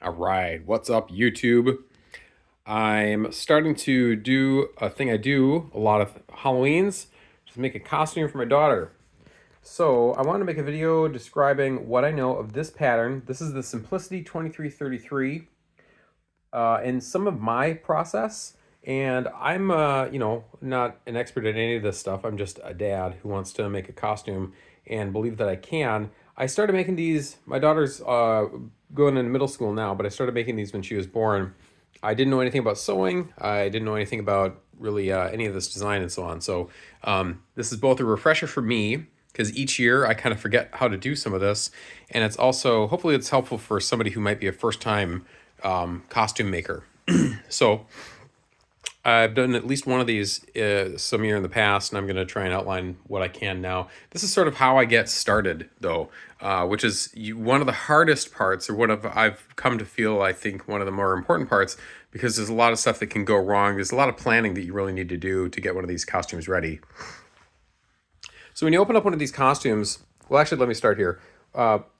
All right, what's up, YouTube? I'm starting to do a thing I do a lot of Halloweens, just make a costume for my daughter. So I want to make a video describing what I know of this pattern. This is the Simplicity 2333 and some of my process. And I'm, not an expert at any of this stuff. I'm just a dad who wants to make a costume and believe that I can. I started making these. My daughter's going into middle school now, but I started making these when she was born. I didn't know anything about sewing. I didn't know anything about really any of this design and so on. So this is both a refresher for me because each year I kind of forget how to do some of this, and it's also hopefully it's helpful for somebody who might be a first time costume maker. So I've done at least one of these some year in the past, and I'm going to try and outline what I can now. This is sort of how I get started, though, which is one of the hardest parts, or one of I've come to feel, I think, one of the more important parts, because there's a lot of stuff that can go wrong. There's a lot of planning that you really need to do to get one of these costumes ready. So when you open up one of these costumes, well, actually, let me start here.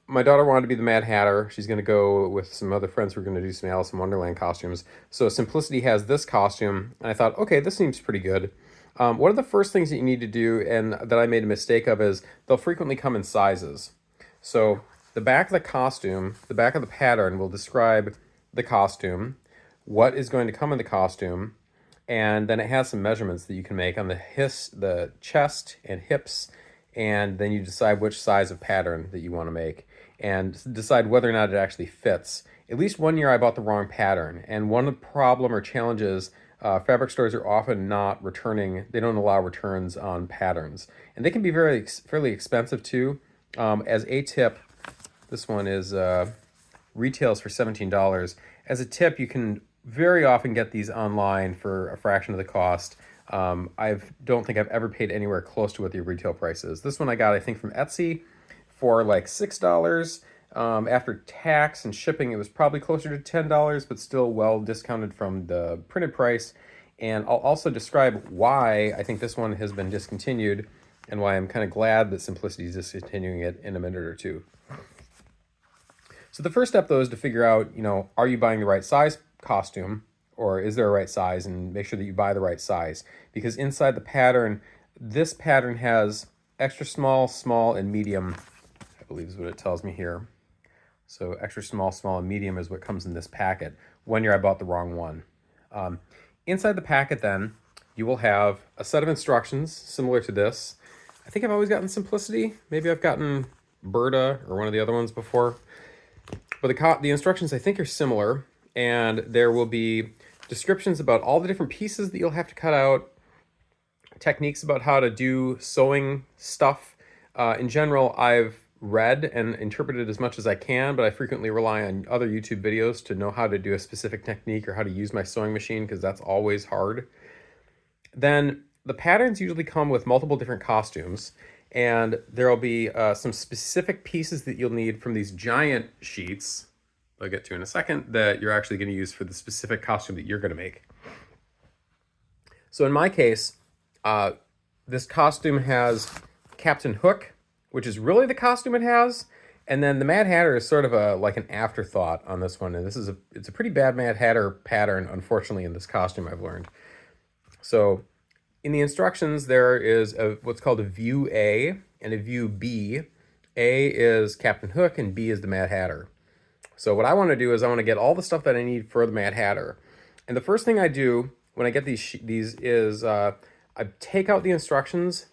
My daughter wanted to be the Mad Hatter. She's going to go with some other friends who are going to do some Alice in Wonderland costumes. So Simplicity has this costume, and I thought, okay, this seems pretty good. One of the first things that you need to do, and that I made a mistake of, is they'll frequently come in sizes. So the back of the costume, the back of the pattern will describe the costume, what is going to come in the costume, and then it has some measurements that you can make on the chest and hips, and then you decide which size of pattern that you want to make and decide whether or not it actually fits. At least one year I bought the wrong pattern, and one problem or challenges, fabric stores are often not returning, they don't allow returns on patterns, and they can be fairly expensive too. As a tip, this one is retails for $17. As a tip, you can very often get these online for a fraction of the cost. I don't think I've ever paid anywhere close to what the retail price is. This one I got, I think, from Etsy for like $6. After tax and shipping, it was probably closer to $10, but still well discounted from the printed price. And I'll also describe why I think this one has been discontinued and why I'm kind of glad that Simplicity is discontinuing it in a minute or two. So the first step, though, is to figure out, are you buying the right size costume, or is there a right size, and make sure that you buy the right size. Because inside the pattern, this pattern has extra small, small, and medium, I believe is what it tells me here. So extra small, small, and medium is what comes in this packet. One year I bought the wrong one. Inside the packet, then, you will have a set of instructions similar to this. I think I've always gotten Simplicity. Maybe I've gotten Berta or one of the other ones before. But the instructions, I think, are similar, and there will be descriptions about all the different pieces that you'll have to cut out, techniques about how to do sewing stuff. In general, I've read and interpreted as much as I can, but I frequently rely on other YouTube videos to know how to do a specific technique or how to use my sewing machine, because that's always hard. Then the patterns usually come with multiple different costumes, and there'll be some specific pieces that you'll need from these giant sheets, I'll get to in a second, that you're actually going to use for the specific costume that you're going to make. So in my case, this costume has Captain Hook, which is really the costume it has, and then the Mad Hatter is sort of like an afterthought on this one, and it's a pretty bad Mad Hatter pattern, unfortunately, in this costume, I've learned. So in the instructions, there is what's called a view A and a view B. A is Captain Hook and B is the Mad Hatter. So what I want to do is I want to get all the stuff that I need for the Mad Hatter. And the first thing I do when I get these is I take out the instructions,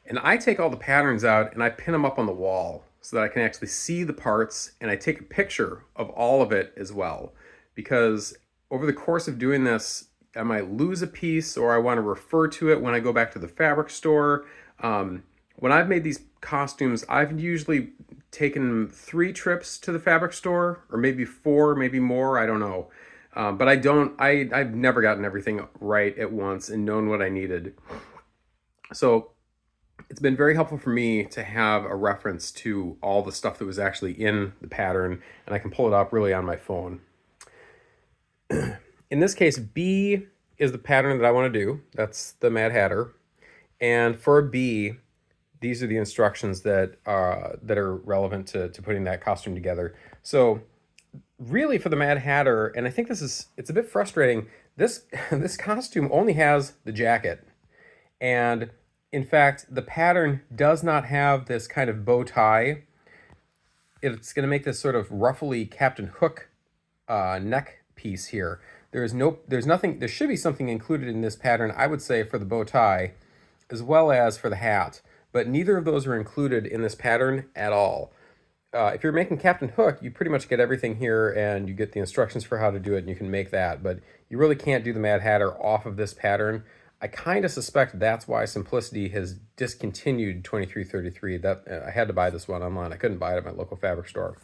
and I take all the patterns out and I pin them up on the wall so that I can actually see the parts, and I take a picture of all of it as well. Because over the course of doing this, I might lose a piece, or I want to refer to it when I go back to the fabric store. When I've made these costumes, I've usually taken 3 trips to the fabric store, or maybe 4, maybe more, I don't know. But I've never gotten everything right at once and known what I needed. So it's been very helpful for me to have a reference to all the stuff that was actually in the pattern, and I can pull it up really on my phone. In this case, B is the pattern that I want to do. That's the Mad Hatter. And for B, these are the instructions that are relevant to putting that costume together. So really for the Mad Hatter, and I think it's a bit frustrating. This this costume only has the jacket, and in fact, the pattern does not have this kind of bow tie. It's going to make this sort of ruffly Captain Hook neck piece here. There's nothing. There should be something included in this pattern, I would say, for the bow tie, as well as for the hat. But neither of those are included in this pattern at all. If you're making Captain Hook, you pretty much get everything here, and you get the instructions for how to do it, and you can make that. But you really can't do the Mad Hatter off of this pattern. I kind of suspect that's why Simplicity has discontinued 2333. That I had to buy this one online. I couldn't buy it at my local fabric store.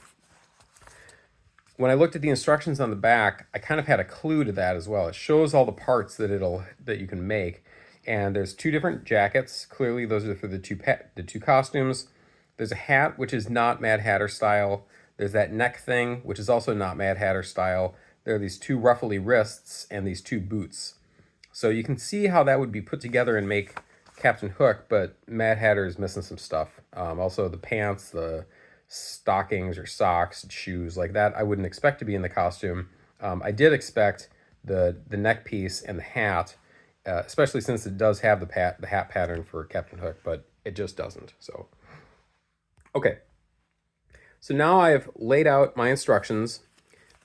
When I looked at the instructions on the back, I kind of had a clue to that as well. It shows all the parts that you can make, and there's two different jackets. Clearly, those are for the two costumes. There's a hat which is not Mad Hatter style. There's that neck thing which is also not Mad Hatter style. There are these two ruffly wrists and these two boots. So you can see how that would be put together and make Captain Hook, but Mad Hatter is missing some stuff. Also the pants, the stockings or socks, shoes like that I wouldn't expect to be in the costume. I did expect the neck piece and the hat, especially since it does have the hat pattern for Captain Hook, but it just doesn't. So, okay. So now I have laid out my instructions.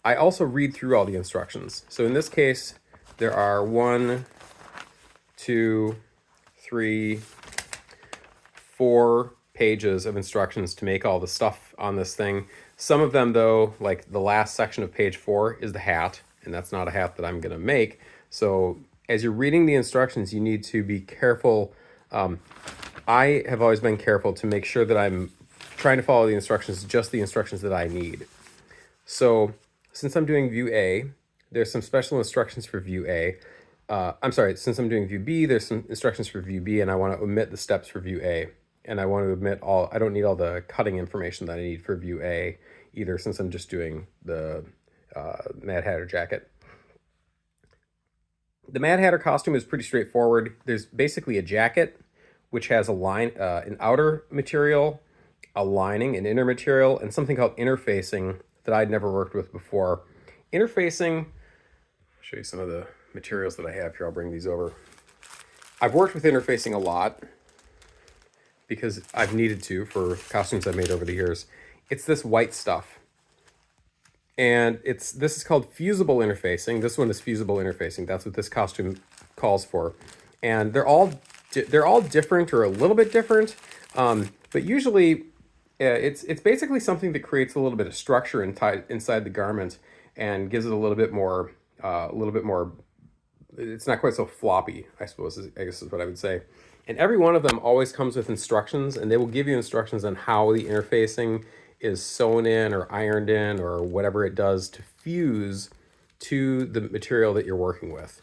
I also read through all the instructions. So in this case, there are 1, 2, 3, 4 pages of instructions to make all the stuff on this thing. Some of them, though, like the last section of page 4 is the hat, and that's not a hat that I'm going to make. So as you're reading the instructions, you need to be careful. I have always been careful to make sure that I'm trying to follow the instructions, just the instructions that I need. So since I'm doing view A, there's some special instructions for view A. I'm sorry, since I'm doing view B, there's some instructions for view B, and I want to omit the steps for view A. And I want to omit I don't need all the cutting information that I need for view A either, since I'm just doing the Mad Hatter jacket. The Mad Hatter costume is pretty straightforward. There's basically a jacket, which has an outer material, a lining, an inner material, and something called interfacing that I'd never worked with before. Interfacing, I'll show you some of the materials that I have here. I'll bring these over. I've worked with interfacing a lot because I've needed to for costumes I've made over the years. It's this white stuff. And this is called fusible interfacing. This one is fusible interfacing. That's what this costume calls for. And they're all different or a little bit different. But usually it's basically something that creates a little bit of structure inside the garment and gives it a little bit more, it's not quite so floppy, I guess is what I would say. And every one of them always comes with instructions, and they will give you instructions on how the interfacing is sewn in or ironed in or whatever it does to fuse to the material that you're working with.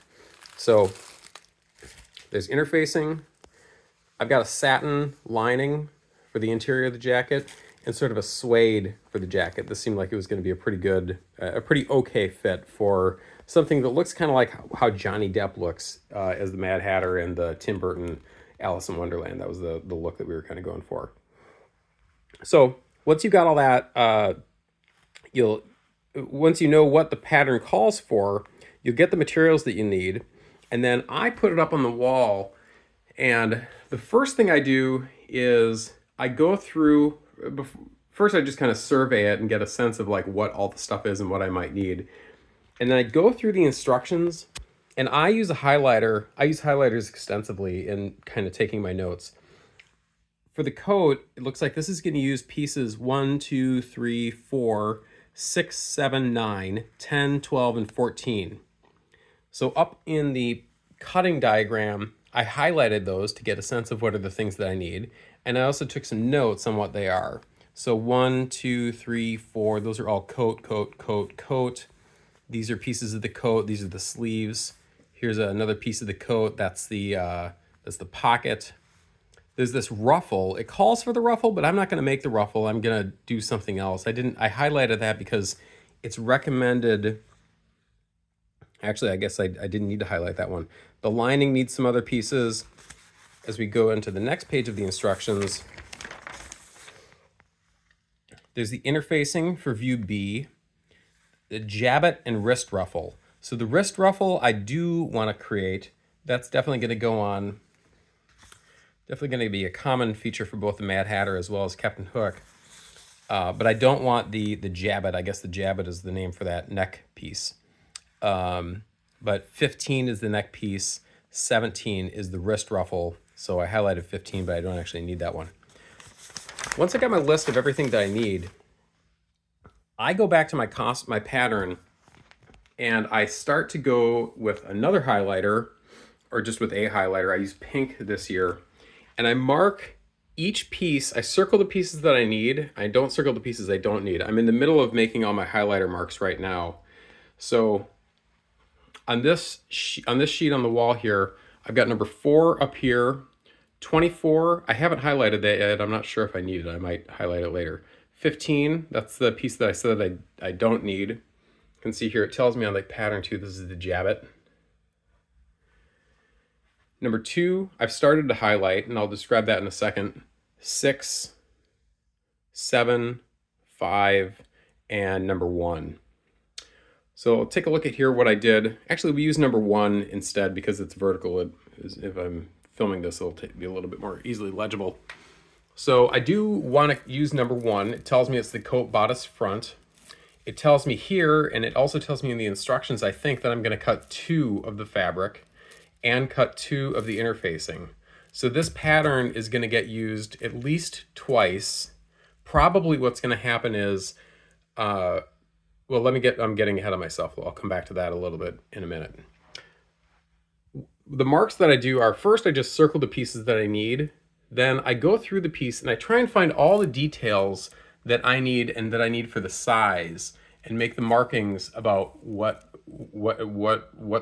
So there's interfacing. I've got a satin lining for the interior of the jacket and sort of a suede for the jacket. This seemed like it was going to be a pretty okay fit for something that looks kind of like how Johnny Depp looks as the Mad Hatter and the Tim Burton Alice in Wonderland. That was the look that we were kind of going for. So once you got all that, once you know what the pattern calls for, you'll get the materials that you need. And then I put it up on the wall. And the first thing I do is I go through, first I just kind of survey it and get a sense of like what all the stuff is and what I might need. And then I go through the instructions, and I use a highlighter. I use highlighters extensively in kind of taking my notes. For the coat, it looks like this is going to use pieces 1, 2, 3, 4, 6, 7, 9, 10, 12, and 14. So up in the cutting diagram, I highlighted those to get a sense of what are the things that I need. And I also took some notes on what they are. So 1, 2, 3, 4, those are all coat, coat, coat, coat. These are pieces of the coat. These are the sleeves. Here's another piece of the coat. That's the pocket. There's this ruffle. It calls for the ruffle, but I'm not going to make the ruffle. I'm going to do something else. I highlighted that because it's recommended. Actually, I guess I didn't need to highlight that one. The lining needs some other pieces. As we go into the next page of the instructions, there's the interfacing for view B. the jabot and wrist ruffle. So the wrist ruffle I do want to create. That's definitely going to go on. Definitely going to be a common feature for both the Mad Hatter as well as Captain Hook. But I don't want the jabot. I guess the jabot is the name for that neck piece. But 15 is the neck piece. 17 is the wrist ruffle. So I highlighted 15, but I don't actually need that one. Once I got my list of everything that I need, I go back to my pattern, and I start to go with another highlighter, or just with a highlighter. I use pink this year, and I mark each piece. I circle the pieces that I need. I don't circle the pieces I don't need. I'm in the middle of making all my highlighter marks right now. So on this sheet on the wall here, I've got number 4 up here. 24, I haven't highlighted that yet. I'm not sure if I need it. I might highlight it later. 15, that's the piece that I said I don't need. You can see here, it tells me on the pattern too, this is the jabot. Number 2, I've started to highlight, and I'll describe that in a second. 6, 7, 5, and number 1. So take a look at here what I did. Actually, we use number 1 instead because it's vertical. If I'm filming this, it'll be a little bit more easily legible. So I do want to use number 1. It tells me it's the coat bodice front. It tells me here, and it also tells me in the instructions, I think, that I'm going to cut 2 of the fabric and cut 2 of the interfacing. So this pattern is going to get used at least twice. Probably what's going to happen is, well, I'm getting ahead of myself. I'll come back to that a little bit in a minute. The marks that I do are, first I just circle the pieces that I need. Then I go through the piece and I try and find all the details that I need and that I need for the size, and make the markings about what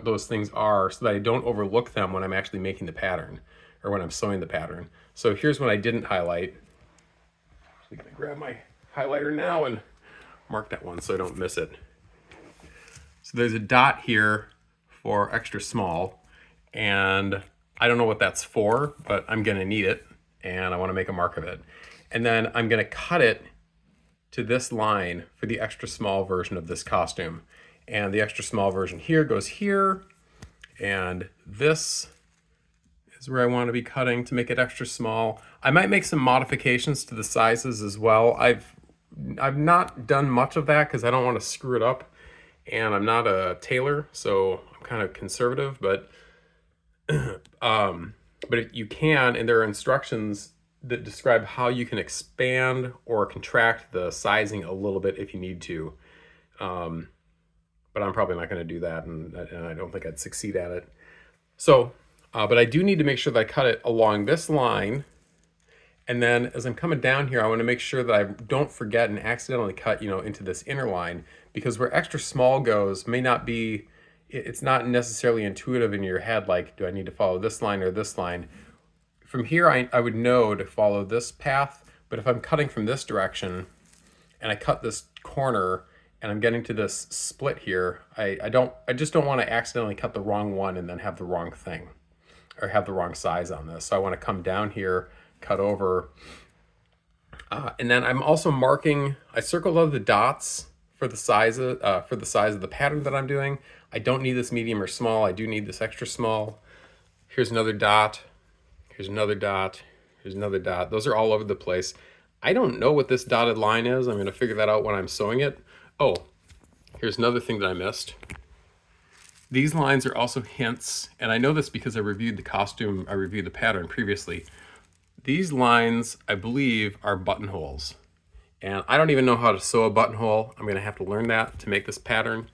those things are, so that I don't overlook them when I'm actually making the pattern or when I'm sewing the pattern. So here's what I didn't highlight. I'm gonna grab my highlighter now and mark that one so I don't miss it. So there's a dot here for extra small, and I don't know what that's for, but I'm gonna need it, and I wanna make a mark of it. And then I'm gonna cut it to this line for the extra small version of this costume. And the extra small version here goes here, and this is where I want to be cutting to make it extra small. I might make some modifications to the sizes as well. I've not done much of that because I don't want to screw it up, and I'm not a tailor, so I'm kind of conservative, but but you can, and there are instructions that describe how you can expand or contract the sizing a little bit if you need to. But I'm probably not going to do that, and I don't think I'd succeed at it. So, but I do need to make sure that I cut it along this line. And then as I'm coming down here, I want to make sure that I don't forget and accidentally cut, into this inner line, because where extra small goes may not be, it's not necessarily intuitive in your head, like, do I need to follow this line or this line? From here, I would know to follow this path, but if I'm cutting from this direction and I cut this corner and I'm getting to this split here, I just don't want to accidentally cut the wrong one and then have the wrong thing, or have the wrong size on this. So I want to come down here, cut over, and then I'm also marking. I circled all the dots for the size of the pattern that I'm doing. I don't need this medium or small. I do need this extra small. Here's another dot. Here's another dot. Here's another dot. Those are all over the place. I don't know what this dotted line is. I'm going to figure that out when I'm sewing it. Oh, here's another thing that I missed. These lines are also hints, and I know this because I reviewed the pattern previously. These lines, I believe, are buttonholes. And I don't even know how to sew a buttonhole. I'm going to have to learn that to make this pattern.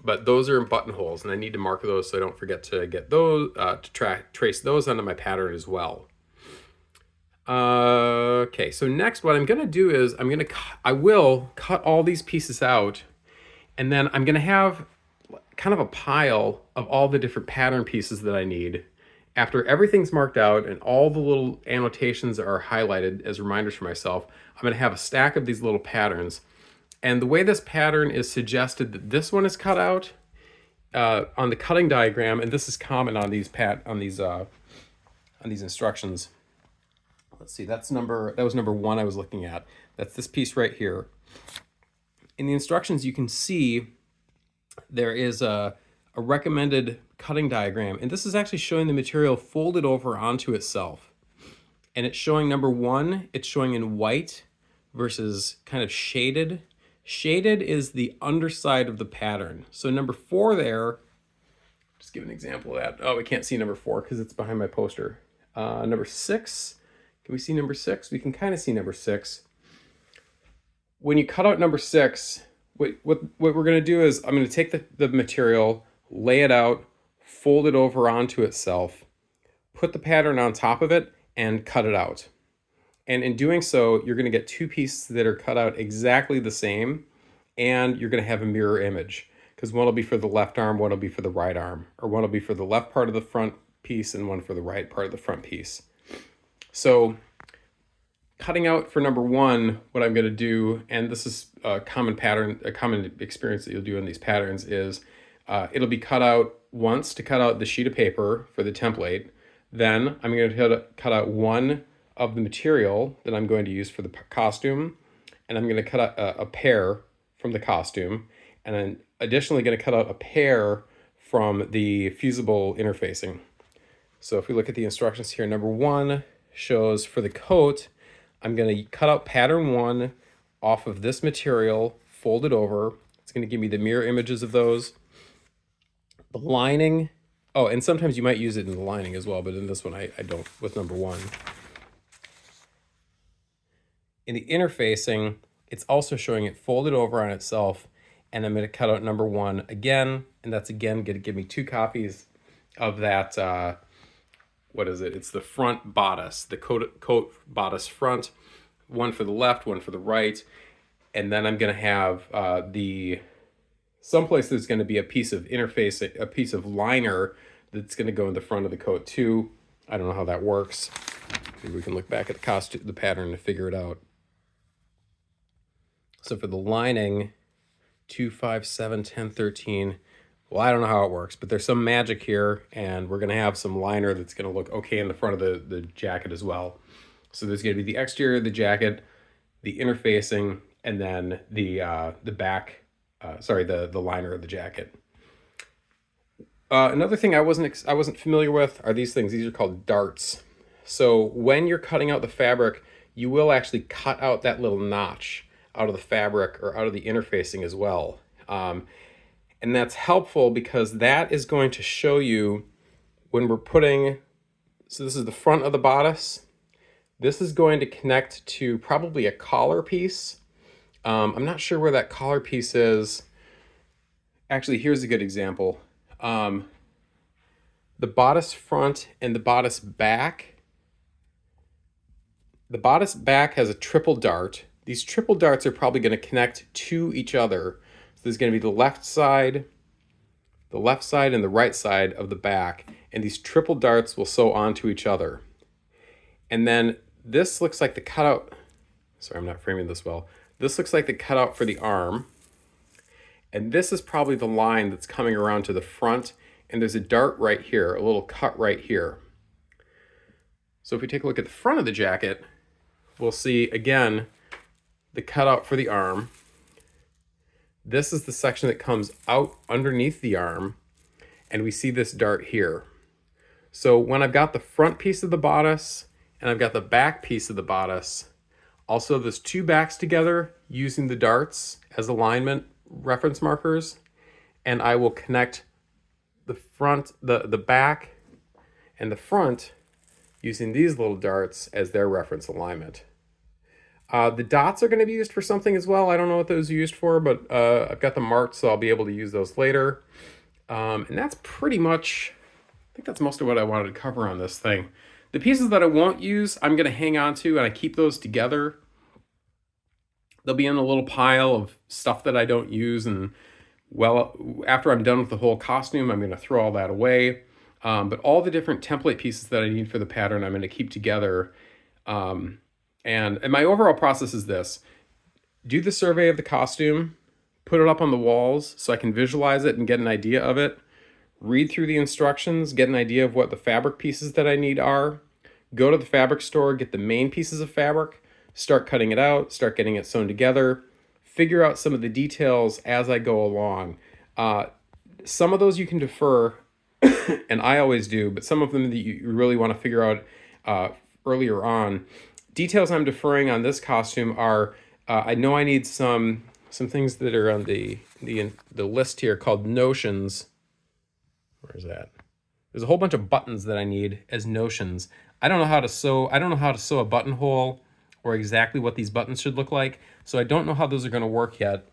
But those are buttonholes, and I need to mark those so I don't forget to get those, trace those onto my pattern as well. Okay, so next what I'm going to do is I will cut all these pieces out, and then I'm going to have kind of a pile of all the different pattern pieces that I need. After everything's marked out and all the little annotations are highlighted as reminders for myself, I'm going to have a stack of these little patterns. And the way this pattern is suggested that this one is cut out on the cutting diagram, and this is common on these instructions. Let's see, that was number 1 I was looking at. That's this piece right here. in the instructions you can see there is a recommended cutting diagram, and this is actually showing the material folded over onto itself. And it's showing number one, it's showing in white versus kind of shaded. Shaded is the underside of the pattern. So number 4 there, just give an example of that. Oh, we can't see number 4 because it's behind my poster. Number 6, can we see number 6? We can kind of see number 6. When you cut out number 6, what we're going to do is I'm going to take the material, lay it out, fold it over onto itself, put the pattern on top of it, and cut it out. And in doing so, you're going to get 2 pieces that are cut out exactly the same, and you're going to have a mirror image, because one will be for the left arm, one will be for the right arm, or one will be for the left part of the front piece and one for the right part of the front piece. So cutting out for number 1, what I'm going to do, and this is a common pattern, a common experience that you'll do in these patterns, is it'll be cut out once to cut out the sheet of paper for the template. Then I'm going to cut out one of the material that I'm going to use for the costume, and I'm going to cut out a pair from the costume, and then additionally going to cut out a pair from the fusible interfacing. So if we look at the instructions here, number 1 shows for the coat, I'm going to cut out pattern 1 off of this material, fold it over. It's going to give me the mirror images of those. The lining, oh, and sometimes you might use it in the lining as well, but in this one I don't with number 1. In the interfacing, it's also showing it folded over on itself, and I'm going to cut out number 1 again, and that's again going to give me 2 copies of that, what is it? It's the front bodice, the coat bodice front, one for the left, one for the right, and then I'm going to have someplace there's going to be a piece of interface, a piece of liner that's going to go in the front of the coat too. I don't know how that works. Maybe we can look back at the pattern to figure it out. So for the lining, 2, 5, 7, 10, 13, well, I don't know how it works, but there's some magic here, and we're going to have some liner that's going to look okay in the front of the jacket as well. So there's going to be the exterior of the jacket, the interfacing, and then the back, the liner of the jacket. Another thing I wasn't familiar with are these things. These are called darts. So when you're cutting out the fabric, you will actually cut out that little notch out of the fabric or out of the interfacing as well. And that's helpful because that is going to show you when we're putting, so this is the front of the bodice. This is going to connect to probably a collar piece. I'm not sure where that collar piece is. Actually, here's a good example. The bodice front and the bodice back. The bodice back has a triple dart. These triple darts are probably going to connect to each other. So there's going to be the left side, and the right side of the back, and these triple darts will sew onto each other. And then this looks like the cutout. Sorry, I'm not framing this well. This looks like the cutout for the arm. And this is probably the line that's coming around to the front, and there's a dart right here, a little cut right here. So if we take a look at the front of the jacket, we'll see again the cutout for the arm. This is the section that comes out underneath the arm, and we see this dart here. So when I've got the front piece of the bodice and I've got the back piece of the bodice, also those 2 backs together using the darts as alignment reference markers, and I will connect the front, the back and the front using these little darts as their reference alignment. The dots are going to be used for something as well. I don't know what those are used for, but I've got them marked, so I'll be able to use those later. And that's pretty much, I think that's most of what I wanted to cover on this thing. The pieces that I won't use, I'm going to hang on to, and I keep those together. They'll be in a little pile of stuff that I don't use, and well, after I'm done with the whole costume, I'm going to throw all that away. But all the different template pieces that I need for the pattern, I'm going to keep together. And my overall process is this: do the survey of the costume, put it up on the walls so I can visualize it and get an idea of it, read through the instructions, get an idea of what the fabric pieces that I need are, go to the fabric store, get the main pieces of fabric, start cutting it out, start getting it sewn together, figure out some of the details as I go along. Some of those you can defer, and I always do, but some of them that you really want to figure out earlier on. Details I'm deferring on this costume are, I know I need some things that are on the list here called notions. Where is that? There's a whole bunch of buttons that I need as notions. I don't know how to sew a buttonhole or exactly what these buttons should look like, so I don't know how those are going to work yet.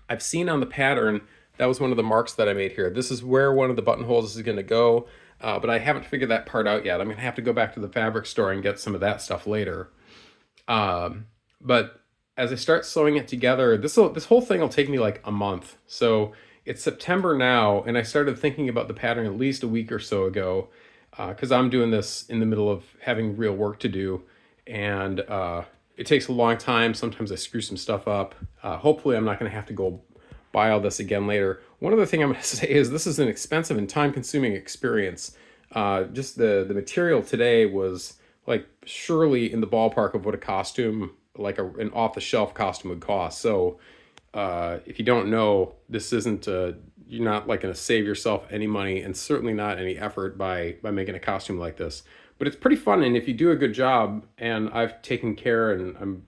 I've seen on the pattern, that was one of the marks that I made here. This is where one of the buttonholes is going to go, but I haven't figured that part out yet. I'm going to have to go back to the fabric store and get some of that stuff later. But as I start sewing it together, this whole thing will take me like a month. So it's September now, and I started thinking about the pattern at least a week or so ago, because I'm doing this in the middle of having real work to do, and it takes a long time. Sometimes I screw some stuff up. Hopefully I'm not going to have to go buy all this again later. One other thing I'm going to say is this is an expensive and time-consuming experience. Just the material today was like surely in the ballpark of what a costume, like an off-the-shelf costume would cost. So if you don't know, this isn't you're not like going to save yourself any money, and certainly not any effort by making a costume like this. But it's pretty fun, and if you do a good job, and I've taken care and I'm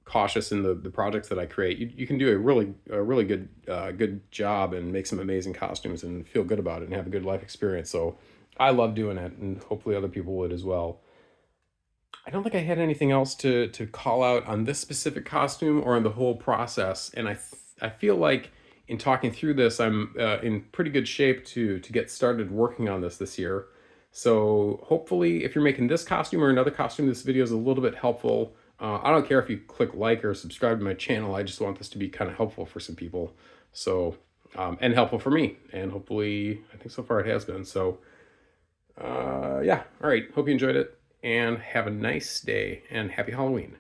cautious in the projects that I create, you can do a really good job and make some amazing costumes and feel good about it and have a good life experience. So I love doing it, and hopefully other people would as well. I don't think I had anything else to call out on this specific costume or on the whole process, and I feel like in talking through this, I'm in pretty good shape to get started working on this year. So hopefully, if you're making this costume or another costume, this video is a little bit helpful. I don't care if you click like or subscribe to my channel. I just want this to be kind of helpful for some people. So, and helpful for me. And hopefully, I think so far it has been. So, yeah. All right. Hope you enjoyed it. And have a nice day. And happy Halloween.